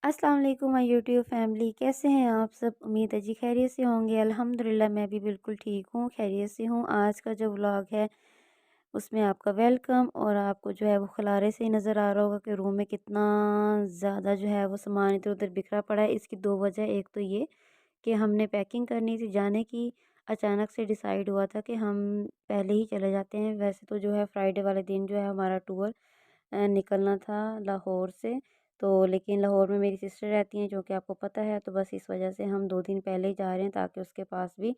अस्सलाम वालेकुम my YouTube family, कैसे हैं आप सब? उम्मीद है जी खैरियत से होंगे। अल्हम्दुलिल्लाह मैं भी बिल्कुल ठीक हूँ, खैरियत से हूँ। आज का जो व्लॉग है उसमें आपका वेलकम। और आपको जो है वो खलारे से ही नज़र आ रहा होगा कि रूम में कितना ज़्यादा जो है वो सामान इधर उधर बिखरा पड़ा है। इसकी दो वजह, एक तो ये कि हमने पैकिंग करनी थी जाने की। अचानक से डिसाइड हुआ था कि हम पहले ही चले जाते हैं। वैसे तो जो है फ्राइडे वाले दिन जो है हमारा टूर निकलना था लाहौर से। तो लेकिन लाहौर में मेरी सिस्टर रहती हैं जो कि आपको पता है, तो बस इस वजह से हम 2 दिन पहले ही जा रहे हैं ताकि उसके पास भी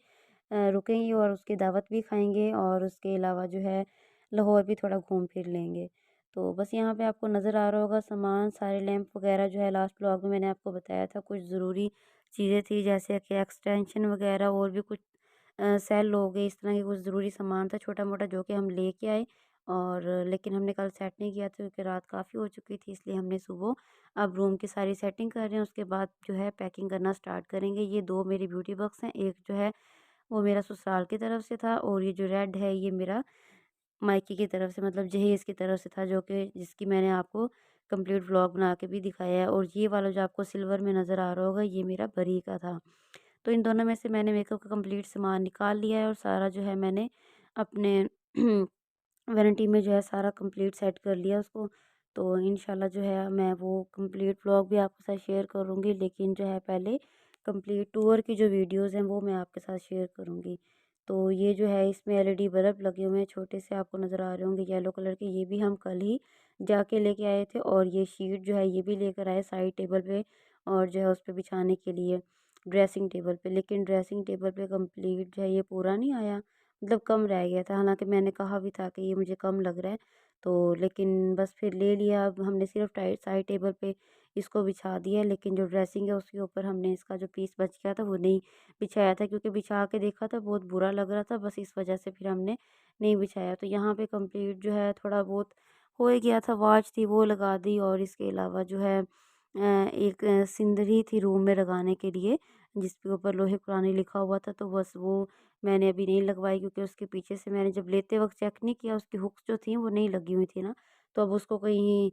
रुकेंगे और उसकी दावत भी खाएँगे और उसके अलावा जो है लाहौर भी थोड़ा घूम फिर लेंगे। तो बस यहाँ पे आपको नज़र आ रहा होगा सामान, सारे लैंप वगैरह जो है लास्ट व्लॉग में मैंने आपको बताया था कुछ ज़रूरी चीज़ें थी जैसे कि एक्सटेंशन वगैरह और भी कुछ सेल हो गए, इस तरह के कुछ ज़रूरी सामान था छोटा-मोटा जो कि हम लेके आए। और लेकिन हमने कल सेट नहीं किया था क्योंकि रात काफ़ी हो चुकी थी, इसलिए हमने सुबह अब रूम की सारी सेटिंग कर रहे हैं, उसके बाद जो है पैकिंग करना स्टार्ट करेंगे। ये 2 मेरे ब्यूटी बॉक्स हैं, एक जो है वो मेरा ससुराल की तरफ से था और ये जो रेड है ये मेरा मायके की तरफ से मतलब जहेज़ की तरफ से था, जो कि जिसकी मैंने आपको कंप्लीट व्लॉग बना के भी दिखाया है। और ये वाला जो आपको सिल्वर में नज़र आ रहा होगा ये मेरा बरी का था। तो इन दोनों में से मैंने मेकअप का कंप्लीट सामान निकाल लिया है और सारा जो है मैंने अपने वैनिटी में जो है सारा कंप्लीट सेट कर लिया उसको। तो इंशाल्लाह जो है मैं वो कंप्लीट व्लॉग भी आपके साथ शेयर करूँगी, लेकिन जो है पहले कंप्लीट टूर की जो वीडियोज़ हैं वो मैं आपके साथ शेयर करूँगी। तो ये जो है इसमें एलईडी बल्ब लगे हुए हैं छोटे से, आपको नज़र आ रहे होंगे येलो कलर के, ये भी हम कल ही जाके लेके आए थे। और ये शीट जो है ये भी लेकर आए साइड टेबल पे और जो है उस पे बिछाने के लिए ड्रेसिंग टेबल पे। लेकिन ड्रेसिंग टेबल पे कंप्लीट जो है ये पूरा नहीं आया, मतलब कम रह गया था, हालाँकि मैंने कहा भी था कि ये मुझे कम लग रहा है। तो लेकिन बस फिर ले लिया, अब हमने सिर्फ़ टाइट साइड टेबल पे इसको बिछा दिया है, लेकिन जो ड्रेसिंग है उसके ऊपर हमने इसका जो पीस बच गया था वो नहीं बिछाया था, क्योंकि बिछा के देखा था बहुत बुरा लग रहा था, बस इस वजह से फिर हमने नहीं बिछाया। तो यहाँ पे कंप्लीट जो है थोड़ा बहुत हो ही गया था, वॉच थी वो लगा दी और इसके अलावा जो है एक सिंदरी थी रूम में लगाने के लिए जिसके ऊपर लोहे पुरानी लिखा हुआ था, तो बस वो मैंने अभी नहीं लगवाई क्योंकि उसके पीछे से मैंने जब लेते वक़्त चेक नहीं किया, उसकी हुक्स जो थी वो नहीं लगी हुई थी ना, तो अब उसको कहीं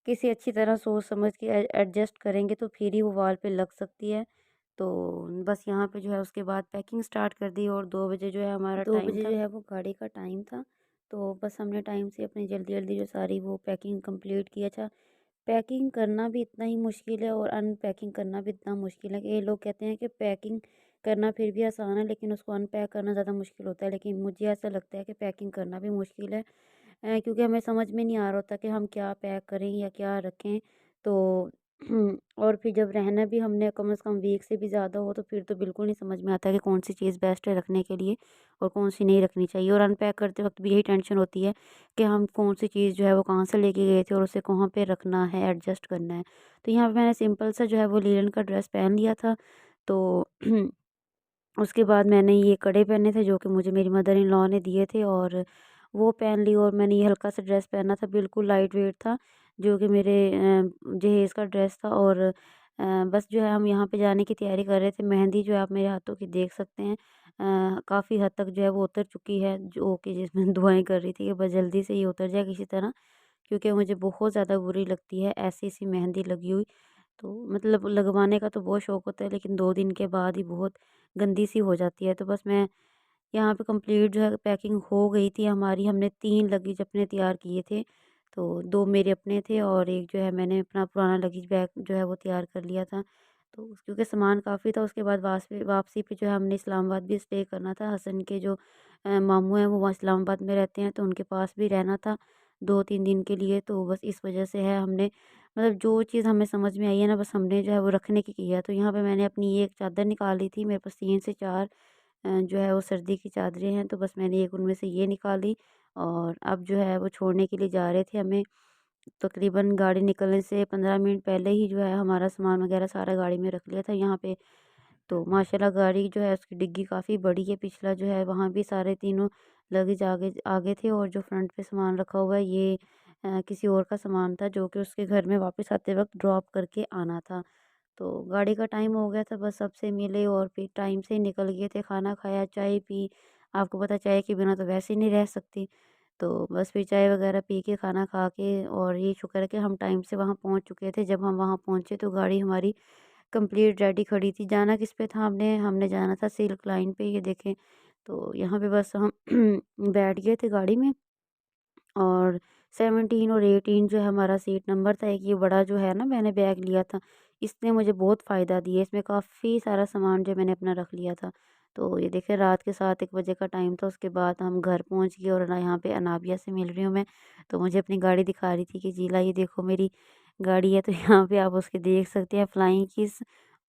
किसी अच्छी तरह सोच समझ के एडजस्ट करेंगे तो फिर ही वो वॉल पे लग सकती है। तो बस यहाँ पे जो है उसके बाद पैकिंग स्टार्ट कर दी और 2 बजे जो है हमारा 2 टाइम बजे था, जो है वो गाड़ी का टाइम था। तो बस हमने टाइम से अपनी जल्दी-जल्दी जो सारी वो पैकिंग कंप्लीट की। अच्छा, पैकिंग करना भी इतना ही मुश्किल है और अनपैकिंग करना भी इतना मुश्किल है कि ये लोग कहते हैं कि पैकिंग करना फिर भी आसान है, लेकिन उसको अनपैक करना ज़्यादा मुश्किल होता है। लेकिन मुझे ऐसा लगता है कि पैकिंग करना भी मुश्किल है, क्योंकि हमें समझ में नहीं आ रहा होता कि हम क्या पैक करें या क्या रखें। तो और फिर जब रहना भी हमने कम से कम वीक से भी ज़्यादा हो तो फिर तो बिल्कुल नहीं समझ में आता कि कौन सी चीज़ बेस्ट है रखने के लिए और कौन सी नहीं रखनी चाहिए। और अनपैक करते वक्त भी यही टेंशन होती है कि हम कौन सी चीज़ जो है वो कहाँ से लेके गए थे और उसे कहाँ पे रखना है, एडजस्ट करना है। तो यहाँ पे मैंने सिंपल सा जो है वो लीलन का ड्रेस पहन लिया था। तो उसके बाद मैंने ये कड़े पहने थे जो कि मुझे मेरी मदर इन लॉ ने दिए थे, और वो पहन ली। और मैंने ये हल्का सा ड्रेस पहना था, बिल्कुल लाइट वेट था, जो कि मेरे जहेज़ का ड्रेस था। और बस जो है हम यहाँ पे जाने की तैयारी कर रहे थे। मेहंदी जो है आप मेरे हाथों की देख सकते हैं, काफ़ी हद तक जो है वो उतर चुकी है, जो कि जिसमें दुआएं कर रही थी कि बस जल्दी से ये उतर जाए किसी तरह, क्योंकि मुझे बहुत ज़्यादा बुरी लगती है ऐसी सी मेहंदी लगी हुई। तो मतलब लगवाने का तो बहुत शौक होता है, लेकिन 2 दिन के बाद ही बहुत गंदी सी हो जाती है। तो बस मैं यहाँ पे कंप्लीट जो है पैकिंग हो गई थी हमारी, हमने 3 लगेज अपने तैयार किए थे। तो 2 मेरे अपने थे और एक जो है मैंने अपना पुराना लगेज बैग जो है वो तैयार कर लिया था। तो क्योंकि सामान काफ़ी था, उसके बाद वापसी पे जो है हमने इस्लामाबाद भी स्टे करना था। हसन के जो मामू हैं वो वहाँ इस्लामाबाद में रहते हैं, तो उनके पास भी रहना था 2-3 दिन के लिए। तो बस इस वजह से है हमने मतलब जो चीज़ हमें समझ में आई है ना, बस हमने जो है वो रखने की है। तो यहाँ पे मैंने अपनी एक चादर निकाली थी, मेरे पास 3 से 4 जो है वो सर्दी की चादरें हैं, तो बस मैंने एक उनमें से ये निकाली। और अब जो है वो छोड़ने के लिए जा रहे थे, हमें तकरीबन गाड़ी निकलने से 15 मिनट पहले ही जो है हमारा सामान वगैरह सारा गाड़ी में रख लिया था यहाँ पे। तो माशाल्लाह गाड़ी जो है उसकी डिग्गी काफ़ी बड़ी है, पिछला जो है वहाँ भी सारे तीनों लगेज आगे आगे थे, और जो फ्रंट पे सामान रखा हुआ है ये किसी और का सामान था जो कि उसके घर में वापस आते वक्त ड्रॉप करके आना था। तो गाड़ी का टाइम हो गया था, बस सबसे मिले और फिर टाइम से ही निकल गए थे, खाना खाया, चाय पी। आपको पता है चाय के बिना तो वैसे ही नहीं रह सकती। तो बस फिर चाय वगैरह पी के, खाना खा के, और ये शुक्र है कि हम टाइम से वहाँ पहुँच चुके थे। जब हम वहाँ पहुँचे तो गाड़ी हमारी कंप्लीट रेडी खड़ी थी। जाना किस पे था हमने? हमने जाना था सिल्क लाइन पे, ये देखें। तो यहाँ पे बस हम बैठ गए थे गाड़ी में, और 17 और 18 जो है हमारा सीट नंबर था। एक ये बड़ा जो है ना, मैंने बैग लिया था, इसने मुझे बहुत फ़ायदा दिया। इसमें काफ़ी सारा सामान जो मैंने अपना रख लिया था। तो ये देखिए, रात के 7-1 बजे का टाइम था। उसके बाद हम घर पहुँच गए, और ना यहाँ पे अनाबिया से मिल रही हूँ मैं। तो मुझे अपनी गाड़ी दिखा रही थी कि जीला ये देखो मेरी गाड़ी है। तो यहाँ पे आप उसके देख सकते हैं फ्लाइंग किस।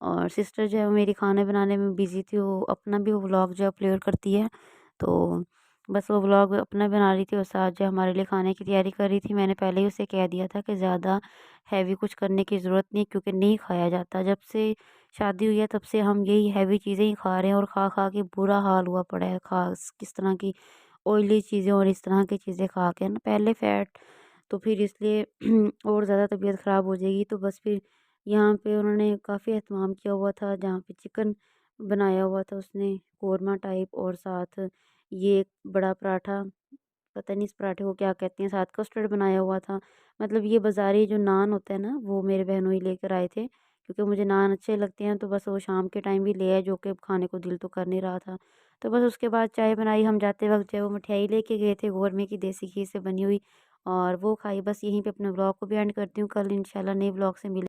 और सिस्टर जो है वो मेरी खाने बनाने में बिज़ी थी, वो अपना भी वो व्लॉग जो अपलोड करती है। तो बस वो व्लॉग अपना बना रही थी, और साथ जो हमारे लिए खाने की तैयारी कर रही थी। मैंने पहले ही उसे कह दिया था कि ज़्यादा हैवी कुछ करने की ज़रूरत नहीं, क्योंकि नहीं खाया जाता। जब से शादी हुई है तब से हम यही हैवी चीज़ें ही खा रहे हैं, और खा खा के बुरा हाल हुआ पड़ा है। खास किस तरह की ऑयली चीज़ें और इस तरह की चीज़ें खा के ना, पहले फैट, तो फिर इसलिए और ज़्यादा तबीयत ख़राब हो जाएगी। तो बस फिर यहाँ पे उन्होंने काफ़ी एहतमाम किया हुआ था, जहाँ पे चिकन बनाया हुआ था उसने, कोरमा टाइप, और साथ ये एक बड़ा पराठा, पता नहीं इस पराठे को क्या कहते हैं, साथ कस्टर्ड बनाया हुआ था। मतलब ये बाज़ारी जो नान होता है ना, वो मेरे बहनोई लेकर आए थे, क्योंकि मुझे नान अच्छे लगते हैं। तो बस वो शाम के टाइम भी ले आए, जो कि खाने को दिल तो कर नहीं रहा था। तो बस उसके बाद चाय बनाई। हम जाते वक़्त जो है वो मिठाई लेके गए थे, गोरमे की देसी घी से बनी हुई, और वो खाई। बस यहीं पे अपने व्लॉग को भी एंड करती हूँ। कल इंशाल्लाह नए व्लॉग से मिले